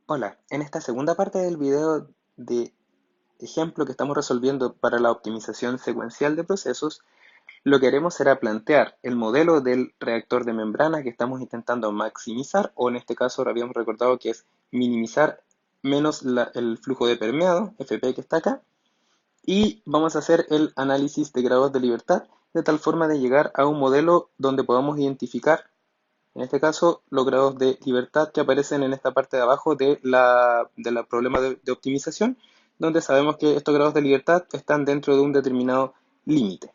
Hola, en esta segunda parte del video de ejemplo que estamos resolviendo para la optimización secuencial de procesos, lo que haremos será plantear el modelo del reactor de membrana que estamos intentando maximizar, o en este caso habíamos recordado que es minimizar menos el flujo de permeado, FP que está acá, y vamos a hacer el análisis de grados de libertad de tal forma de llegar a un modelo donde podamos identificar en este caso, los grados de libertad que aparecen en esta parte de abajo de la problema de optimización, donde sabemos que estos grados de libertad están dentro de un determinado límite.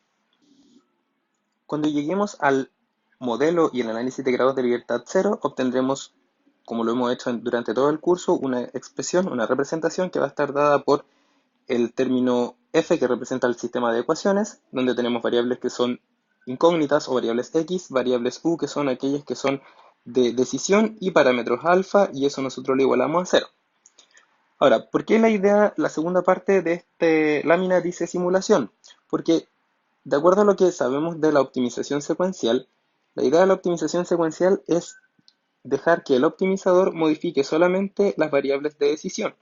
Cuando lleguemos al modelo y el análisis de grados de libertad cero, obtendremos, como lo hemos hecho durante todo el curso, una expresión, una representación que va a estar dada por el término f, que representa el sistema de ecuaciones, donde tenemos variables que son incógnitas o variables x, variables u, que son aquellas que son de decisión, y parámetros alfa, y eso nosotros lo igualamos a cero. Ahora, ¿por qué la segunda parte de esta lámina dice simulación? Porque, de acuerdo a lo que sabemos de la optimización secuencial, la idea de la optimización secuencial es dejar que el optimizador modifique solamente las variables de decisión.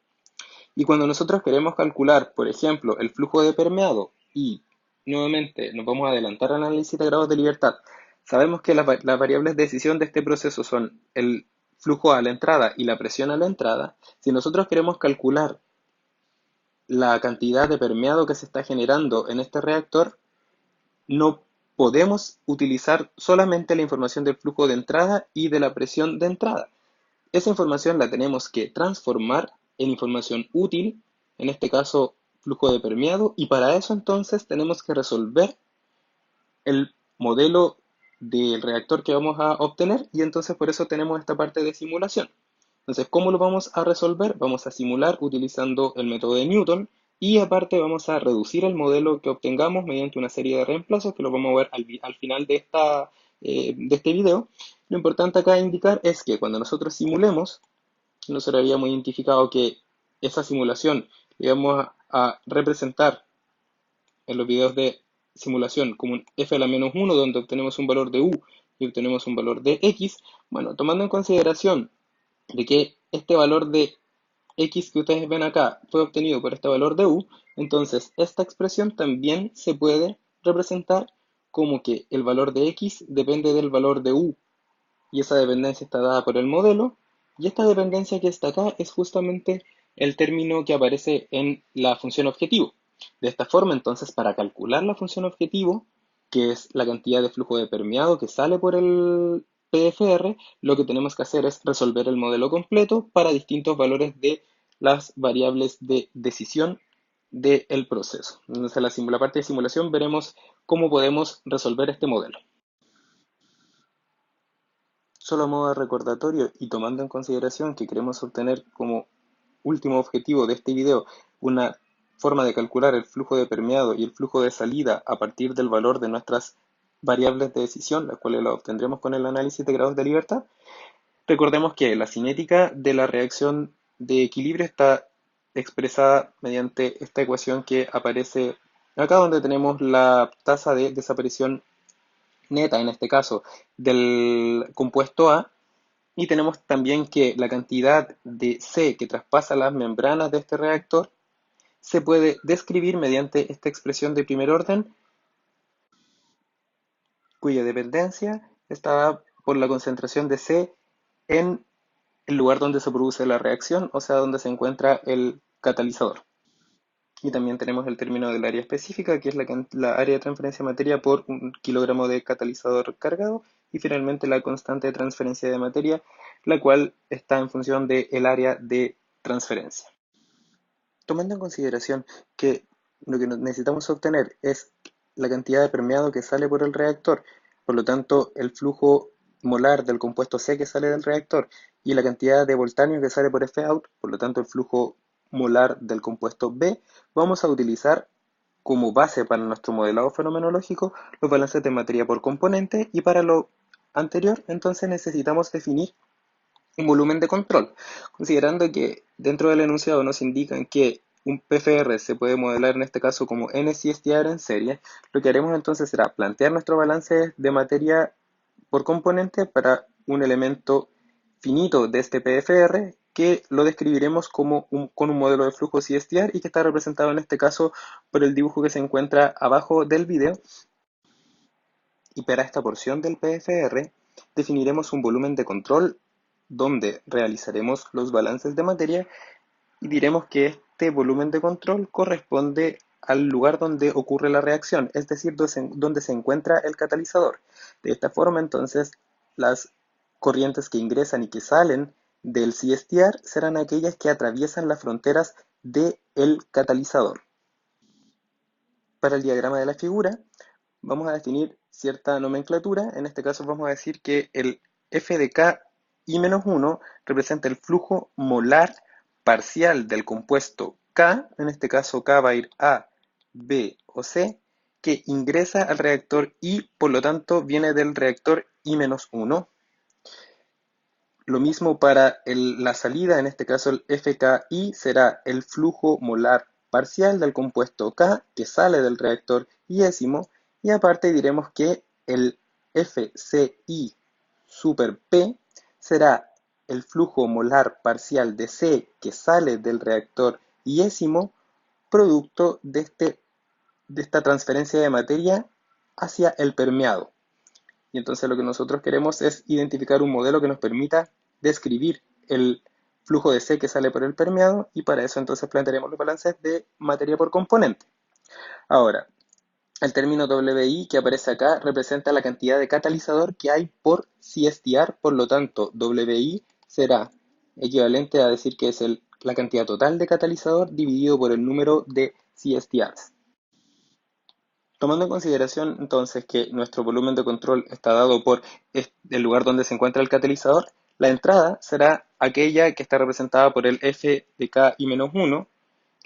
Y cuando nosotros queremos calcular, por ejemplo, el flujo de permeado y nuevamente nos vamos a adelantar al análisis de grados de libertad, sabemos que las variables de decisión de este proceso son el flujo a la entrada y la presión a la entrada. Si nosotros queremos calcular la cantidad de permeado que se está generando en este reactor, no podemos utilizar solamente la información del flujo de entrada y de la presión de entrada. Esa información la tenemos que transformar en información útil, en este caso flujo de permeado, y para eso entonces tenemos que resolver el modelo del reactor que vamos a obtener, y entonces por eso tenemos esta parte de simulación. Entonces, ¿cómo lo vamos a resolver? Vamos a simular utilizando el método de Newton, y aparte vamos a reducir el modelo que obtengamos mediante una serie de reemplazos que lo vamos a ver al final de este video. Lo importante acá indicar es que cuando nosotros simulemos, nosotros habíamos identificado que esa simulación la íbamos a representar en los videos de simulación como un f a la menos 1, donde obtenemos un valor de u y obtenemos un valor de x. Bueno, tomando en consideración de que este valor de x que ustedes ven acá fue obtenido por este valor de u, entonces esta expresión también se puede representar como que el valor de x depende del valor de u, y esa dependencia está dada por el modelo, y esta dependencia que está acá es justamente el término que aparece en la función objetivo. De esta forma, entonces, para calcular la función objetivo, que es la cantidad de flujo de permeado que sale por el PFR, lo que tenemos que hacer es resolver el modelo completo para distintos valores de las variables de decisión del proceso. Entonces, en la parte de simulación veremos cómo podemos resolver este modelo. Solo a modo de recordatorio y tomando en consideración que queremos obtener como último objetivo de este video una forma de calcular el flujo de permeado y el flujo de salida a partir del valor de nuestras variables de decisión, las cuales las obtendremos con el análisis de grados de libertad, recordemos que la cinética de la reacción de equilibrio está expresada mediante esta ecuación que aparece acá, donde tenemos la tasa de desaparición neta, en este caso, del compuesto A, y tenemos también que la cantidad de C que traspasa las membranas de este reactor se puede describir mediante esta expresión de primer orden, cuya dependencia está dada por la concentración de C en el lugar donde se produce la reacción, o sea, donde se encuentra el catalizador. Y también tenemos el término del área específica, que es la área de transferencia de materia por un kilogramo de catalizador cargado. Y finalmente la constante de transferencia de materia, la cual está en función del área de transferencia. Tomando en consideración que lo que necesitamos obtener es la cantidad de permeado que sale por el reactor, por lo tanto el flujo molar del compuesto C que sale del reactor, y la cantidad de voltario que sale por Fout, por lo tanto el flujo molar del compuesto B, vamos a utilizar como base para nuestro modelado fenomenológico los balances de materia por componente, y para lo anterior entonces necesitamos definir un volumen de control, considerando que dentro del enunciado nos indican que un PFR se puede modelar en este caso como NCSTR en serie. Lo que haremos entonces será plantear nuestro balance de materia por componente para un elemento finito de este PFR, que lo describiremos como con un modelo de flujo CSTR y que está representado en este caso por el dibujo que se encuentra abajo del video. Y para esta porción del PFR definiremos un volumen de control donde realizaremos los balances de materia y diremos que este volumen de control corresponde al lugar donde ocurre la reacción, es decir, donde se encuentra el catalizador. De esta forma, entonces, las corrientes que ingresan y que salen del CSTR serán aquellas que atraviesan las fronteras del catalizador. Para el diagrama de la figura, vamos a definir cierta nomenclatura. En este caso vamos a decir que el F de K I-1 representa el flujo molar parcial del compuesto K, en este caso K va a ir A, B o C, que ingresa al reactor y por lo tanto viene del reactor I-1. Lo mismo para la salida, en este caso el FKI será el flujo molar parcial del compuesto K que sale del reactor iésimo, y aparte diremos que el FCI super P será el flujo molar parcial de C que sale del reactor iésimo producto de esta transferencia de materia hacia el permeado. Y entonces lo que nosotros queremos es identificar un modelo que nos permita describir el flujo de C que sale por el permeado, y para eso entonces plantearemos los balances de materia por componente. Ahora, el término WI que aparece acá representa la cantidad de catalizador que hay por CSTR, por lo tanto WI será equivalente a decir que es la cantidad total de catalizador dividido por el número de CSTRs. Tomando en consideración entonces que nuestro volumen de control está dado por el lugar donde se encuentra el catalizador, la entrada será aquella que está representada por el F de K I-1,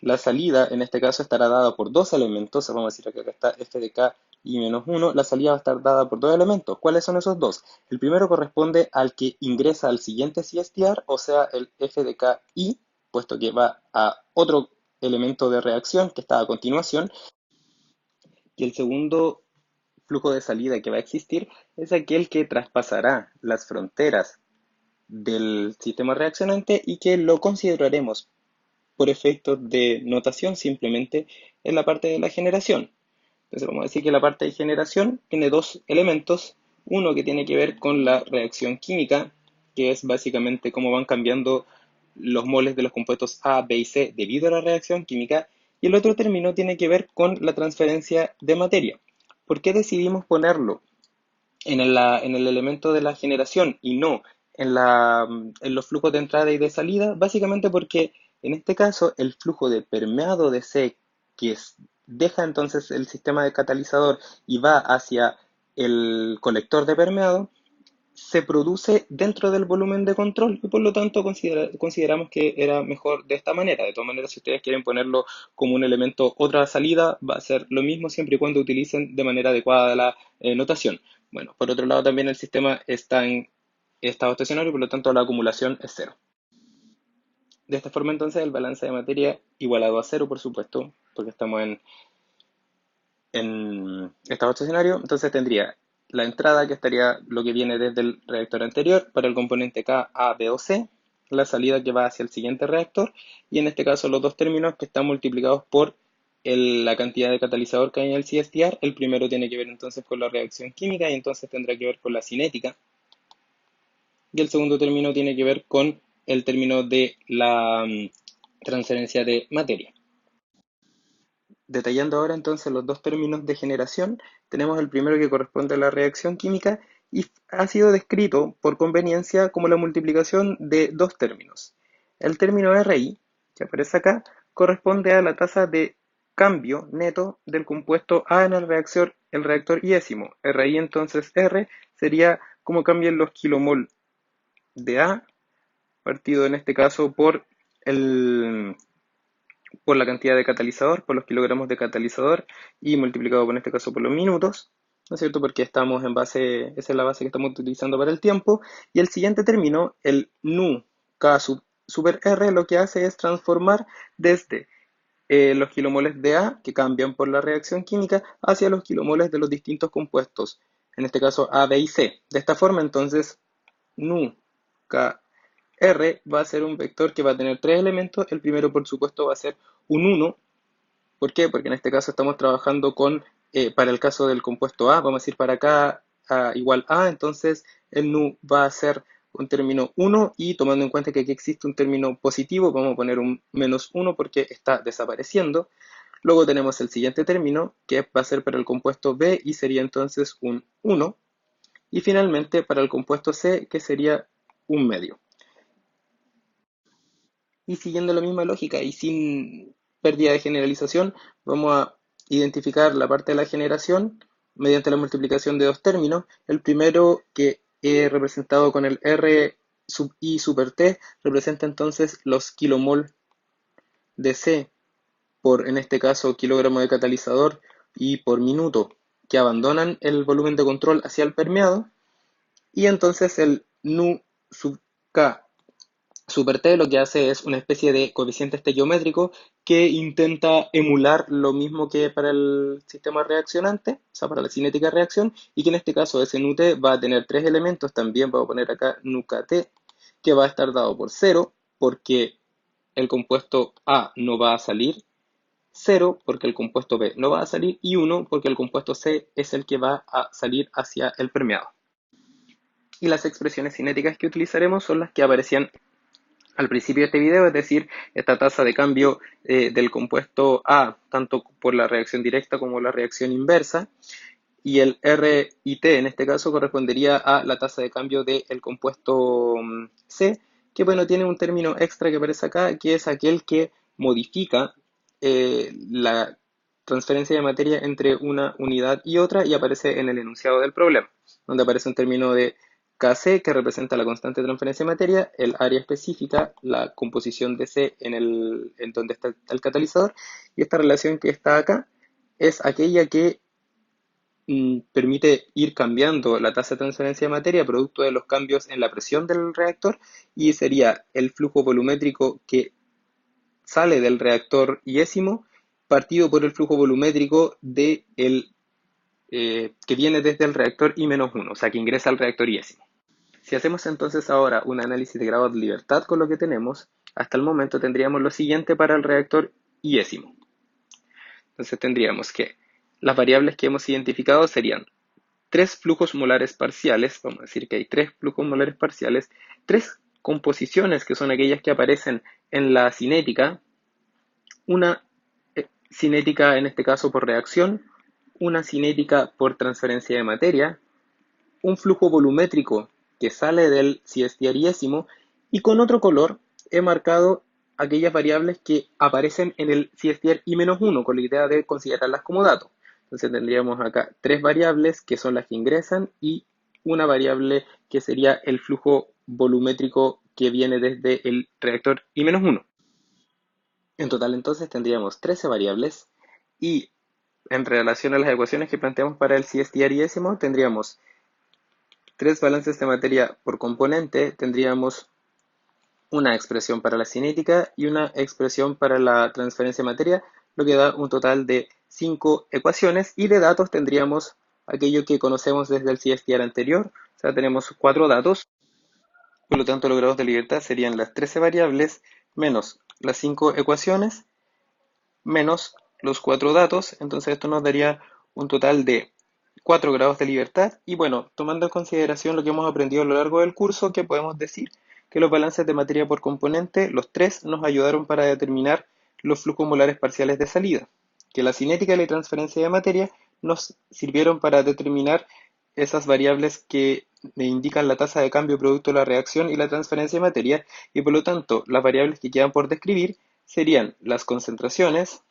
la salida en este caso estará dada por dos elementos, vamos a decir que acá está F de K I-1, la salida va a estar dada por dos elementos. ¿Cuáles son esos dos? El primero corresponde al que ingresa al siguiente CSTR, o sea el F de K I, puesto que va a otro elemento de reacción que está a continuación. Y el segundo flujo de salida que va a existir es aquel que traspasará las fronteras del sistema reaccionante y que lo consideraremos por efectos de notación simplemente en la parte de la generación. Entonces vamos a decir que la parte de generación tiene dos elementos, uno que tiene que ver con la reacción química, que es básicamente cómo van cambiando los moles de los compuestos A, B y C debido a la reacción química, y el otro término tiene que ver con la transferencia de materia. ¿Por qué decidimos ponerlo en el elemento de la generación y no en los flujos de entrada y de salida? Básicamente porque en este caso el flujo de permeado de C deja entonces el sistema de catalizador y va hacia el colector de permeado, se produce dentro del volumen de control y por lo tanto consideramos que era mejor de esta manera. De todas maneras, si ustedes quieren ponerlo como un elemento otra salida, va a ser lo mismo siempre y cuando utilicen de manera adecuada la notación. Bueno, por otro lado también el sistema está en estado estacionario y por lo tanto la acumulación es cero. De esta forma entonces el balance de materia igualado a cero, por supuesto, porque estamos en estado estacionario, entonces tendría la entrada, que estaría lo que viene desde el reactor anterior para el componente K, A, B o C, la salida que va hacia el siguiente reactor, y en este caso los dos términos que están multiplicados por la cantidad de catalizador que hay en el CSTR. El primero tiene que ver entonces con la reacción química y entonces tendrá que ver con la cinética, y el segundo término tiene que ver con el término de la transferencia de materia. Detallando ahora entonces los dos términos de generación, tenemos el primero que corresponde a la reacción química y ha sido descrito por conveniencia como la multiplicación de dos términos. El término RI, que aparece acá, corresponde a la tasa de cambio neto del compuesto A en el reactor iésimo. RI entonces R sería cómo cambian los kilomol de A, partido en este caso por la cantidad de catalizador, por los kilogramos de catalizador, y multiplicado en este caso por los minutos, ¿no es cierto? Porque estamos en base, esa es la base que estamos utilizando para el tiempo. Y el siguiente término, el nu K super R, lo que hace es transformar desde los kilomoles de A, que cambian por la reacción química, hacia los kilomoles de los distintos compuestos, en este caso A, B y C. De esta forma entonces, nu K R va a ser un vector que va a tener tres elementos. El primero, por supuesto, va a ser un 1. ¿Por qué? Porque en este caso estamos trabajando con, para el caso del compuesto A, vamos a ir para acá a igual A, entonces el nu va a ser un término 1 y tomando en cuenta que aquí existe un término positivo, vamos a poner un menos 1 porque está desapareciendo. Luego tenemos el siguiente término que va a ser para el compuesto B y sería entonces un 1. Y finalmente para el compuesto C que sería un medio. Y siguiendo la misma lógica y sin pérdida de generalización, vamos a identificar la parte de la generación mediante la multiplicación de dos términos. El primero, que he representado con el R sub I super T, representa entonces los kilomol de C por, en este caso, kilogramo de catalizador y por minuto, que abandonan el volumen de control hacia el permeado. Y entonces el nu sub K Super T lo que hace es una especie de coeficiente estequiométrico que intenta emular lo mismo que para el sistema reaccionante, o sea, para la cinética de reacción, y que en este caso ese NUT va a tener tres elementos, también voy a poner acá NUKT, que va a estar dado por cero, porque el compuesto A no va a salir, cero porque el compuesto B no va a salir, y uno porque el compuesto C es el que va a salir hacia el permeado. Y las expresiones cinéticas que utilizaremos son las que aparecían al principio de este video, es decir, esta tasa de cambio del compuesto A, tanto por la reacción directa como la reacción inversa, y el R y T en este caso correspondería a la tasa de cambio del compuesto C, que bueno, tiene un término extra que aparece acá, que es aquel que modifica la transferencia de materia entre una unidad y otra y aparece en el enunciado del problema, donde aparece un término de Kc que representa la constante de transferencia de materia, el área específica, la composición de C en donde está el catalizador, y esta relación que está acá es aquella que permite ir cambiando la tasa de transferencia de materia producto de los cambios en la presión del reactor y sería el flujo volumétrico que sale del reactor iésimo partido por el flujo volumétrico que viene desde el reactor I-1, o sea que ingresa al reactor iésimo. Si hacemos entonces ahora un análisis de grado de libertad con lo que tenemos, hasta el momento tendríamos lo siguiente para el reactor iésimo. Entonces tendríamos que las variables que hemos identificado serían tres flujos molares parciales, vamos a decir que hay tres flujos molares parciales, tres composiciones que son aquellas que aparecen en la cinética, una cinética en este caso por reacción, una cinética por transferencia de materia, un flujo volumétrico que sale del CSTR y con otro color he marcado aquellas variables que aparecen en el CSTR I-1 con la idea de considerarlas como datos. Entonces tendríamos acá tres variables que son las que ingresan y una variable que sería el flujo volumétrico que viene desde el reactor I-1. En total entonces tendríamos 13 variables y en relación a las ecuaciones que planteamos para el CSTR I tendríamos tres balances de materia por componente, tendríamos una expresión para la cinética y una expresión para la transferencia de materia, lo que da un total de 5 ecuaciones y de datos tendríamos aquello que conocemos desde el CSTR anterior, o sea, tenemos 4 datos, por lo tanto los grados de libertad serían las 13 variables menos las 5 ecuaciones menos los 4 datos, entonces esto nos daría un total de 4 grados de libertad y bueno, tomando en consideración lo que hemos aprendido a lo largo del curso, que podemos decir que los balances de materia por componente, los tres, nos ayudaron para determinar los flujos molares parciales de salida, que la cinética y la transferencia de materia nos sirvieron para determinar esas variables que indican la tasa de cambio producto de la reacción y la transferencia de materia, y por lo tanto las variables que quedan por describir serían las concentraciones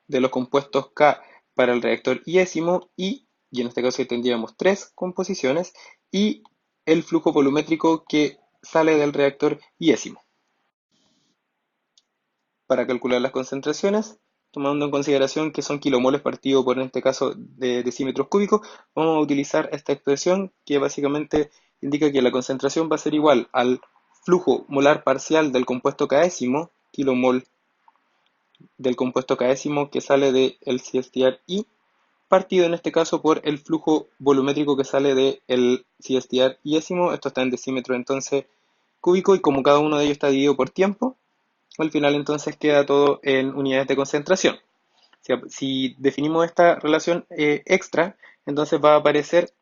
de los compuestos K para el reactor iésimo y en este caso tendríamos tres composiciones, y el flujo volumétrico que sale del reactor iésimo. Para calcular las concentraciones, tomando en consideración que son kilomoles partido por en este caso de decímetros cúbicos, vamos a utilizar esta expresión que básicamente indica que la concentración va a ser igual al flujo molar parcial del compuesto késimo, kilomol del compuesto késimo que sale del CSTR I, partido en este caso por el flujo volumétrico que sale del CSTR iésimo, esto está en decímetros, entonces cúbico y como cada uno de ellos está dividido por tiempo, al final entonces queda todo en unidades de concentración. Si definimos esta relación extra, entonces va a aparecer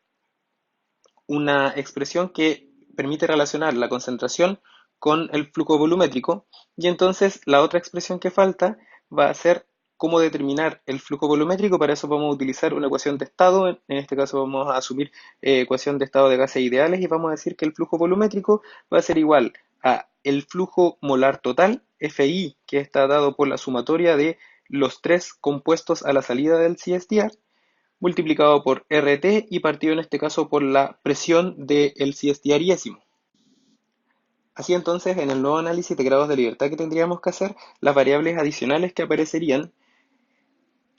una expresión que permite relacionar la concentración con el flujo volumétrico y entonces la otra expresión que falta va a ser cómo determinar el flujo volumétrico. Para eso vamos a utilizar una ecuación de estado, en este caso vamos a asumir ecuación de estado de gases ideales y vamos a decir que el flujo volumétrico va a ser igual a el flujo molar total, FI, que está dado por la sumatoria de los tres compuestos a la salida del CSTR, multiplicado por RT y partido en este caso por la presión del CSTRiésimo. Así entonces, en el nuevo análisis de grados de libertad que tendríamos que hacer, las variables adicionales que aparecerían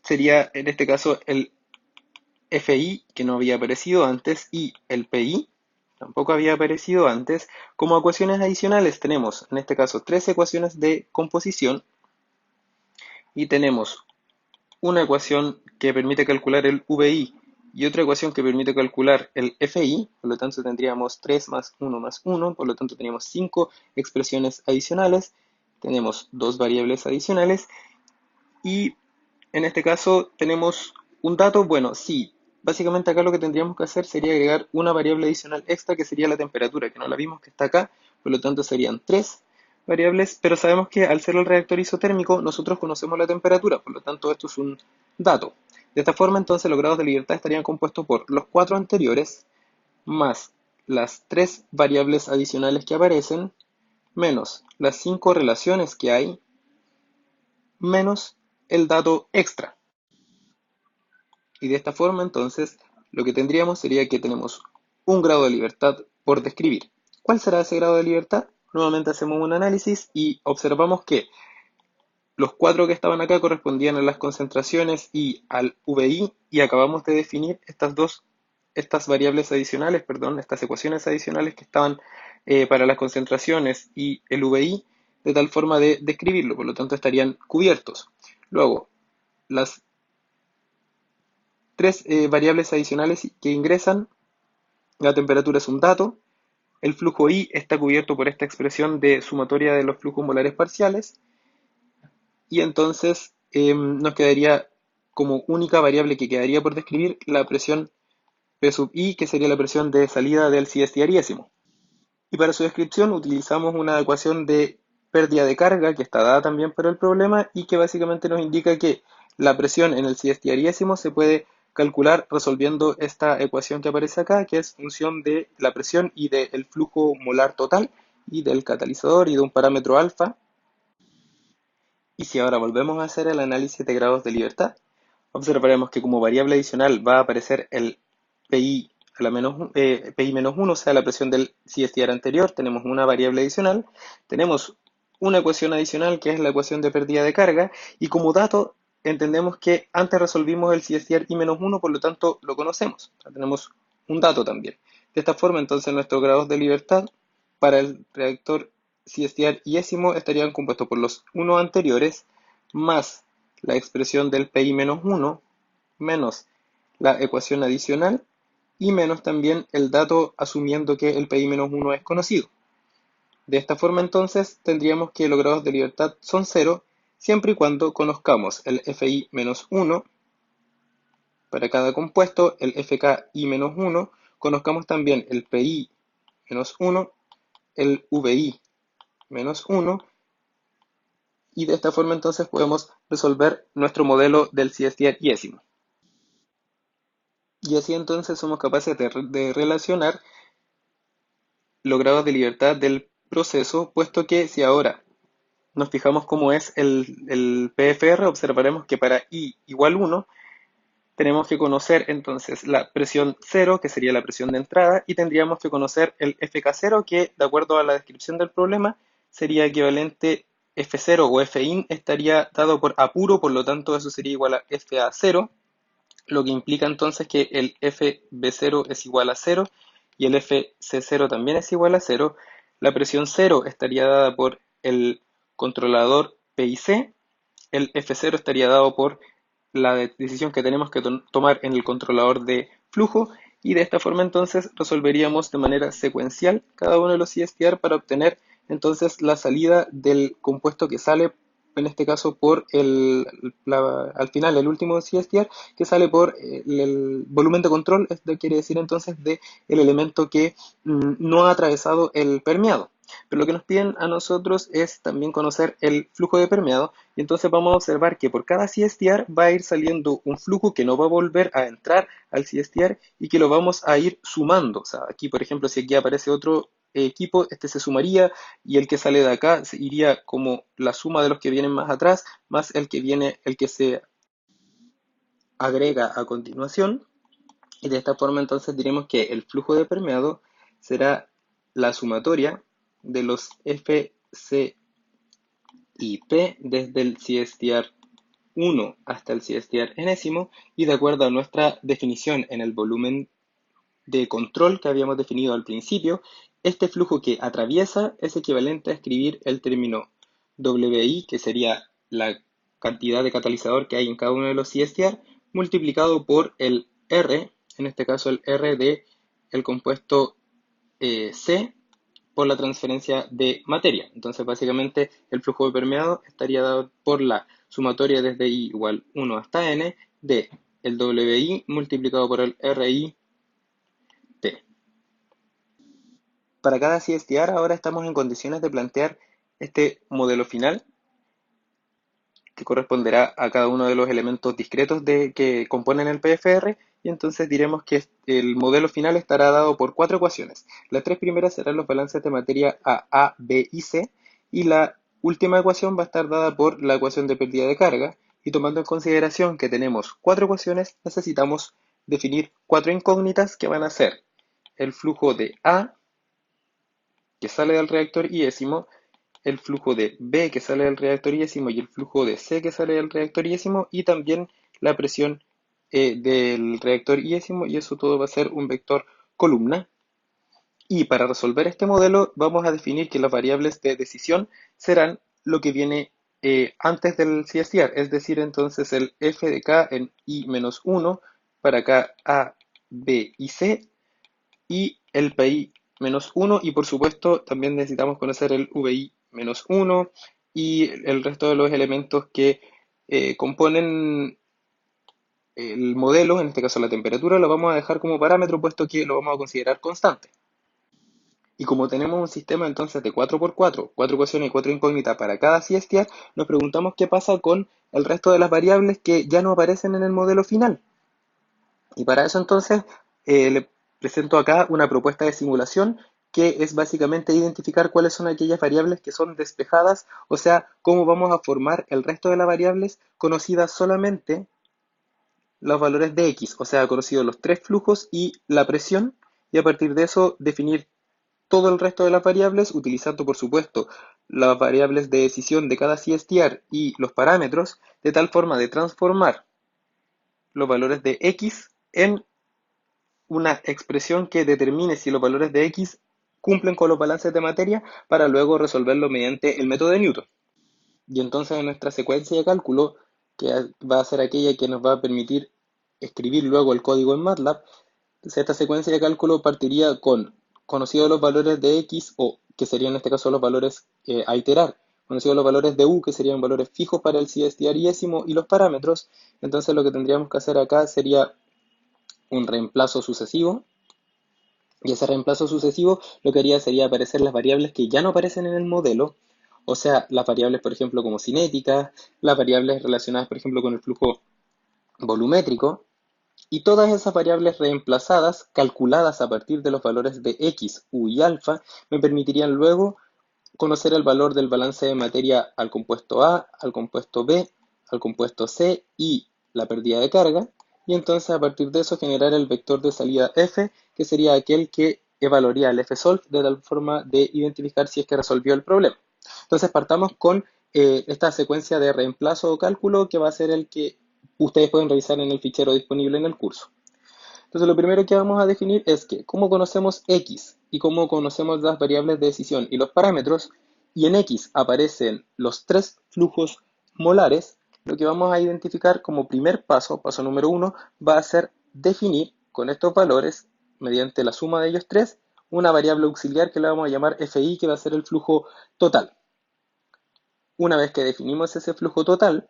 sería en este caso el FI, que no había aparecido antes, y el PI, tampoco había aparecido antes. Como ecuaciones adicionales tenemos, en este caso, tres ecuaciones de composición y tenemos una ecuación que permite calcular el VI y otra ecuación que permite calcular el FI, por lo tanto tendríamos 3 más 1 más 1, por lo tanto tenemos 5 expresiones adicionales, tenemos dos variables adicionales y en este caso tenemos un dato, bueno, sí, básicamente acá lo que tendríamos que hacer sería agregar una variable adicional extra que sería la temperatura, que no la vimos que está acá, por lo tanto serían tres variables, pero sabemos que al ser el reactor isotérmico nosotros conocemos la temperatura, por lo tanto esto es un dato. De esta forma entonces los grados de libertad estarían compuestos por los cuatro anteriores más las tres variables adicionales que aparecen menos las cinco relaciones que hay menos el dato extra. Y de esta forma, entonces, lo que tendríamos sería que tenemos un grado de libertad por describir. ¿Cuál será ese grado de libertad? Nuevamente hacemos un análisis y observamos que los cuatro que estaban acá correspondían a las concentraciones y al VI y acabamos de definir estas variables adicionales, perdón, estas ecuaciones adicionales que estaban para las concentraciones y el VI de tal forma de describirlo, por lo tanto estarían cubiertos. Luego, las tres variables adicionales que ingresan, la temperatura es un dato, el flujo I está cubierto por esta expresión de sumatoria de los flujos molares parciales, y entonces nos quedaría como única variable que quedaría por describir la presión P sub I, que sería la presión de salida del CSTRiésimo. Y para su descripción utilizamos una ecuación de pérdida de carga que está dada también por el problema y que básicamente nos indica que la presión en el CSTRiésimo se puede calcular resolviendo esta ecuación que aparece acá, que es función de la presión y del flujo molar total y del catalizador y de un parámetro alfa. Y si ahora volvemos a hacer el análisis de grados de libertad, observaremos que como variable adicional va a aparecer el PI, PI menos 1, o sea, la presión del CSTR anterior. Tenemos una variable adicional, tenemos una ecuación adicional que es la ecuación de pérdida de carga, y como dato entendemos que antes resolvimos el CSTR I menos 1, por lo tanto lo conocemos. O sea, tenemos un dato también. De esta forma, entonces, nuestros grados de libertad para el reactor CSTR iésimo estarían compuestos por los uno anteriores más la expresión del PI menos 1 menos la ecuación adicional y menos también el dato asumiendo que el PI menos 1 es conocido. De esta forma entonces tendríamos que los grados de libertad son cero siempre y cuando conozcamos el FI menos 1 para cada compuesto, el FKI menos 1, conozcamos también el PI menos 1, el VI menos 1 y de esta forma entonces podemos resolver nuestro modelo del CSTR iésimo. Y así entonces somos capaces de relacionar los grados de libertad del proceso, puesto que si ahora nos fijamos cómo es el PFR, observaremos que para I igual 1 tenemos que conocer entonces la presión 0, que sería la presión de entrada, y tendríamos que conocer el FK0, que de acuerdo a la descripción del problema sería equivalente F0 o Fin estaría dado por apuro, por lo tanto eso sería igual a FA0, lo que implica entonces que el FB0 es igual a 0 y el FC0 también es igual a 0. La presión 0 estaría dada por el controlador PIC, el F0 estaría dado por la decisión que tenemos que tomar en el controlador de flujo y de esta forma entonces resolveríamos de manera secuencial cada uno de los CSTR para obtener entonces la salida del compuesto que sale, en este caso por al final el último CSTR que sale por el volumen de control, esto quiere decir entonces de el elemento que no ha atravesado el permeado. Pero lo que nos piden a nosotros es también conocer el flujo de permeado y entonces vamos a observar que por cada CSTR va a ir saliendo un flujo que no va a volver a entrar al CSTR y que lo vamos a ir sumando. O sea, aquí por ejemplo si aquí aparece otro equipo, este se sumaría y el que sale de acá iría como la suma de los que vienen más atrás más el que viene, el que se agrega a continuación. Y de esta forma entonces diremos que el flujo de permeado será la sumatoria de los F, C y P desde el CSTR 1 hasta el CSTR enésimo y de acuerdo a nuestra definición en el volumen de control que habíamos definido al principio, este flujo que atraviesa es equivalente a escribir el término WI, que sería la cantidad de catalizador que hay en cada uno de los CSTR, multiplicado por el R, en este caso el R de el compuesto C por la transferencia de materia. Entonces, básicamente, el flujo de permeado estaría dado por la sumatoria desde I igual 1 hasta N de el WI multiplicado por el RI T. Para cada CSTR ahora estamos en condiciones de plantear este modelo final que corresponderá a cada uno de los elementos discretos que componen el PFR y entonces diremos que el modelo final estará dado por cuatro ecuaciones. Las tres primeras serán los balances de materia A, B y C y la última ecuación va a estar dada por la ecuación de pérdida de carga y tomando en consideración que tenemos cuatro ecuaciones necesitamos definir cuatro incógnitas que van a ser el flujo de A que sale del reactor iésimo, el flujo de B que sale del reactor iésimo y el flujo de C que sale del reactor iésimo y también la presión del reactor iésimo y eso todo va a ser un vector columna. Y para resolver este modelo vamos a definir que las variables de decisión serán lo que viene antes del CSTR, es decir, entonces el f de k en i-1 para k, a, b y c y el PI-1 y por supuesto también necesitamos conocer el VI-1 y el resto de los elementos que componen el modelo, en este caso la temperatura, lo vamos a dejar como parámetro puesto que lo vamos a considerar constante. Y como tenemos un sistema entonces de 4x4, 4 ecuaciones y 4 incógnitas para cada CSTR, nos preguntamos qué pasa con el resto de las variables que ya no aparecen en el modelo final. Y para eso entonces le presento acá una propuesta de simulación que es básicamente identificar cuáles son aquellas variables que son despejadas, o sea, cómo vamos a formar el resto de las variables conocidas solamente los valores de X, o sea, conocidos los tres flujos y la presión, y a partir de eso definir todo el resto de las variables, utilizando por supuesto las variables de decisión de cada CSTR y los parámetros, de tal forma de transformar los valores de X en una expresión que determine si los valores de X cumplen con los balances de materia para luego resolverlo mediante el método de Newton. Y entonces en nuestra secuencia de cálculo, que va a ser aquella que nos va a permitir escribir luego el código en MATLAB, esta secuencia de cálculo partiría con conocidos los valores de X, o que serían en este caso los valores a iterar, conocidos los valores de U, que serían valores fijos para el CSTR iésimo y los parámetros, entonces lo que tendríamos que hacer acá sería un reemplazo sucesivo. Y ese reemplazo sucesivo lo que haría sería aparecer las variables que ya no aparecen en el modelo, o sea, las variables, por ejemplo, como cinética, las variables relacionadas, por ejemplo, con el flujo volumétrico, y todas esas variables reemplazadas, calculadas a partir de los valores de X, U y alfa, me permitirían luego conocer el valor del balance de materia al compuesto A, al compuesto B, al compuesto C y la pérdida de carga, y entonces a partir de eso generar el vector de salida F, que sería aquel que evaluaría el F-solve de tal forma de identificar si es que resolvió el problema. Entonces partamos con esta secuencia de reemplazo o cálculo que va a ser el que ustedes pueden revisar en el fichero disponible en el curso. Entonces lo primero que vamos a definir es que cómo conocemos X y cómo conocemos las variables de decisión y los parámetros, y en X aparecen los tres flujos molares, lo que vamos a identificar como primer paso, paso número uno, va a ser definir con estos valores mediante la suma de ellos tres, una variable auxiliar que le vamos a llamar FI, que va a ser el flujo total. Una vez que definimos ese flujo total,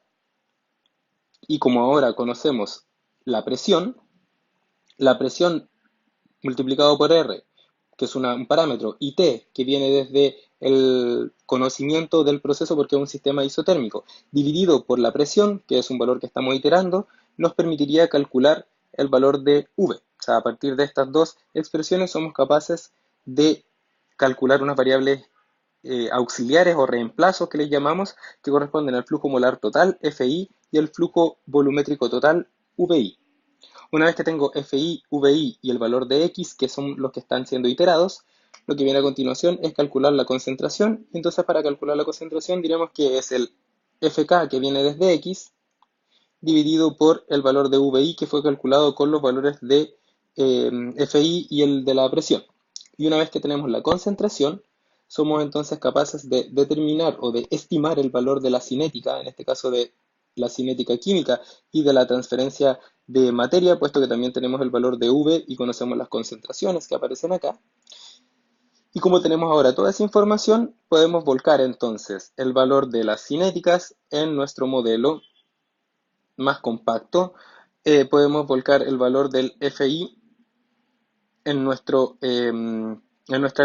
y como ahora conocemos la presión multiplicado por R, que es un parámetro, y T, que viene desde el conocimiento del proceso porque es un sistema isotérmico, dividido por la presión, que es un valor que estamos iterando, nos permitiría calcular el valor de V. O sea, a partir de estas dos expresiones somos capaces de calcular unas variables auxiliares o reemplazos que les llamamos, que corresponden al flujo molar total, FI, y el flujo volumétrico total, VI. Una vez que tengo FI, VI y el valor de X, que son los que están siendo iterados, lo que viene a continuación es calcular la concentración. Entonces, para calcular la concentración diremos que es el FK, que viene desde X, dividido por el valor de VI, que fue calculado con los valores de FI y el de la presión. Y una vez que tenemos la concentración, somos entonces capaces de determinar o de estimar el valor de la cinética, en este caso de la cinética química y de la transferencia de materia, puesto que también tenemos el valor de V y conocemos las concentraciones que aparecen acá. Y como tenemos ahora toda esa información, podemos volcar entonces el valor de las cinéticas en nuestro modelo más compacto. Podemos volcar el valor del FI en nuestra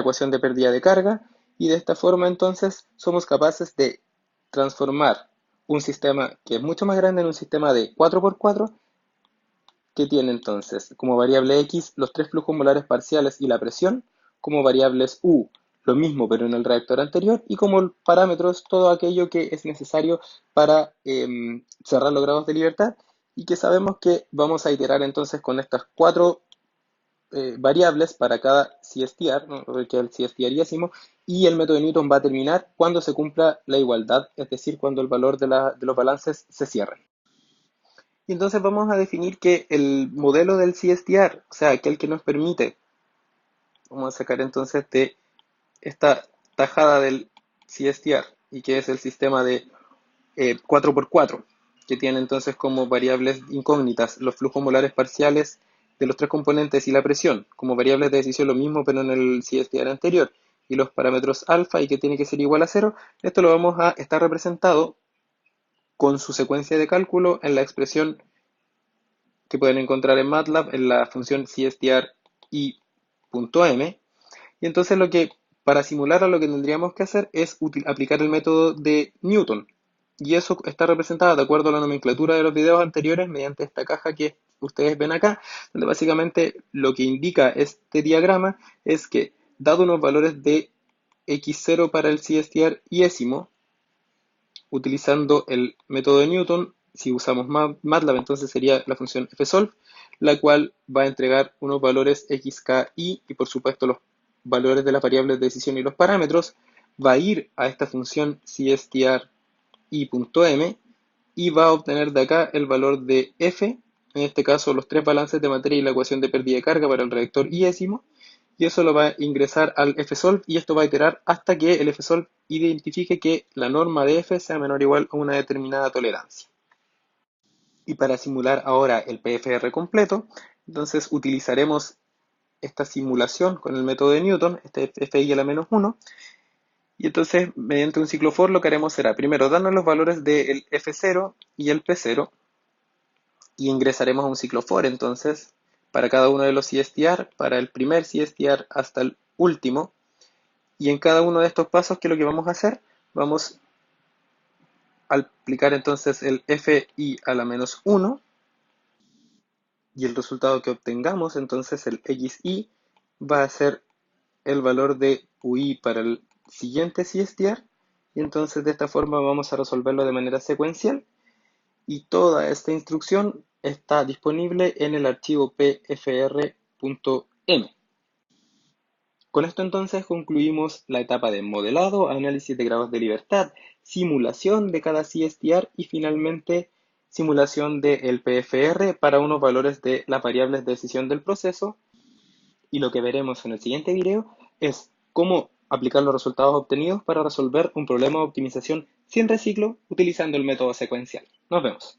ecuación de pérdida de carga, y de esta forma entonces somos capaces de transformar un sistema que es mucho más grande en un sistema de 4x4, que tiene entonces como variable X los tres flujos molares parciales y la presión, como variables U, lo mismo pero en el reactor anterior, y como parámetros todo aquello que es necesario para cerrar los grados de libertad, y que sabemos que vamos a iterar entonces con estas cuatro variables para cada CSTR, ¿no? Que es el CSTRésimo, y el método de Newton va a terminar cuando se cumpla la igualdad, es decir, cuando el valor de los balances se cierren. Y entonces vamos a definir que el modelo del CSTR, o sea, aquel que nos permite, vamos a sacar entonces de esta tajada del CSTR, y que es el sistema de 4x4, que tiene entonces como variables incógnitas los flujos molares parciales de los tres componentes y la presión, como variables de decisión lo mismo pero en el CSTR anterior, y los parámetros alfa y que tiene que ser igual a cero. Esto lo vamos a estar representado con su secuencia de cálculo en la expresión que pueden encontrar en MATLAB en la función CSTR i.m. Y entonces para simularlo, lo que tendríamos que hacer es aplicar el método de Newton. Y eso está representado de acuerdo a la nomenclatura de los videos anteriores mediante esta caja que ustedes ven acá, donde básicamente lo que indica este diagrama es que, dado unos valores de x0 para el CSTR iésimo, utilizando el método de Newton, si usamos MATLAB, entonces sería la función fsolve, la cual va a entregar unos valores xk, y por supuesto los valores de las variables de decisión y los parámetros, va a ir a esta función CSTR i.m y va a obtener de acá el valor de f, en este caso los tres balances de materia y la ecuación de pérdida de carga para el reactor iésimo, y eso lo va a ingresar al fsolve, y esto va a iterar hasta que el fsolve identifique que la norma de f sea menor o igual a una determinada tolerancia. Y para simular ahora el PFR completo, entonces utilizaremos esta simulación con el método de Newton, este FI a la menos 1, y entonces mediante un ciclo for lo que haremos será primero darnos los valores del F0 y el P0, y ingresaremos a un ciclo for entonces para cada uno de los CSTR, para el primer CSTR hasta el último, y en cada uno de estos pasos, ¿qué es lo que vamos a hacer? Vamos a aplicar entonces el FI a la menos 1, y el resultado que obtengamos, entonces el XI, va a ser el valor de UI para el siguiente CSTR, y entonces de esta forma vamos a resolverlo de manera secuencial, y toda esta instrucción está disponible en el archivo pfr.m. Con esto entonces concluimos la etapa de modelado, análisis de grados de libertad, simulación de cada CSTR y finalmente simulación del PFR para unos valores de las variables de decisión del proceso. Y lo que veremos en el siguiente video es cómo aplicar los resultados obtenidos para resolver un problema de optimización sin reciclo utilizando el método secuencial. Nos vemos.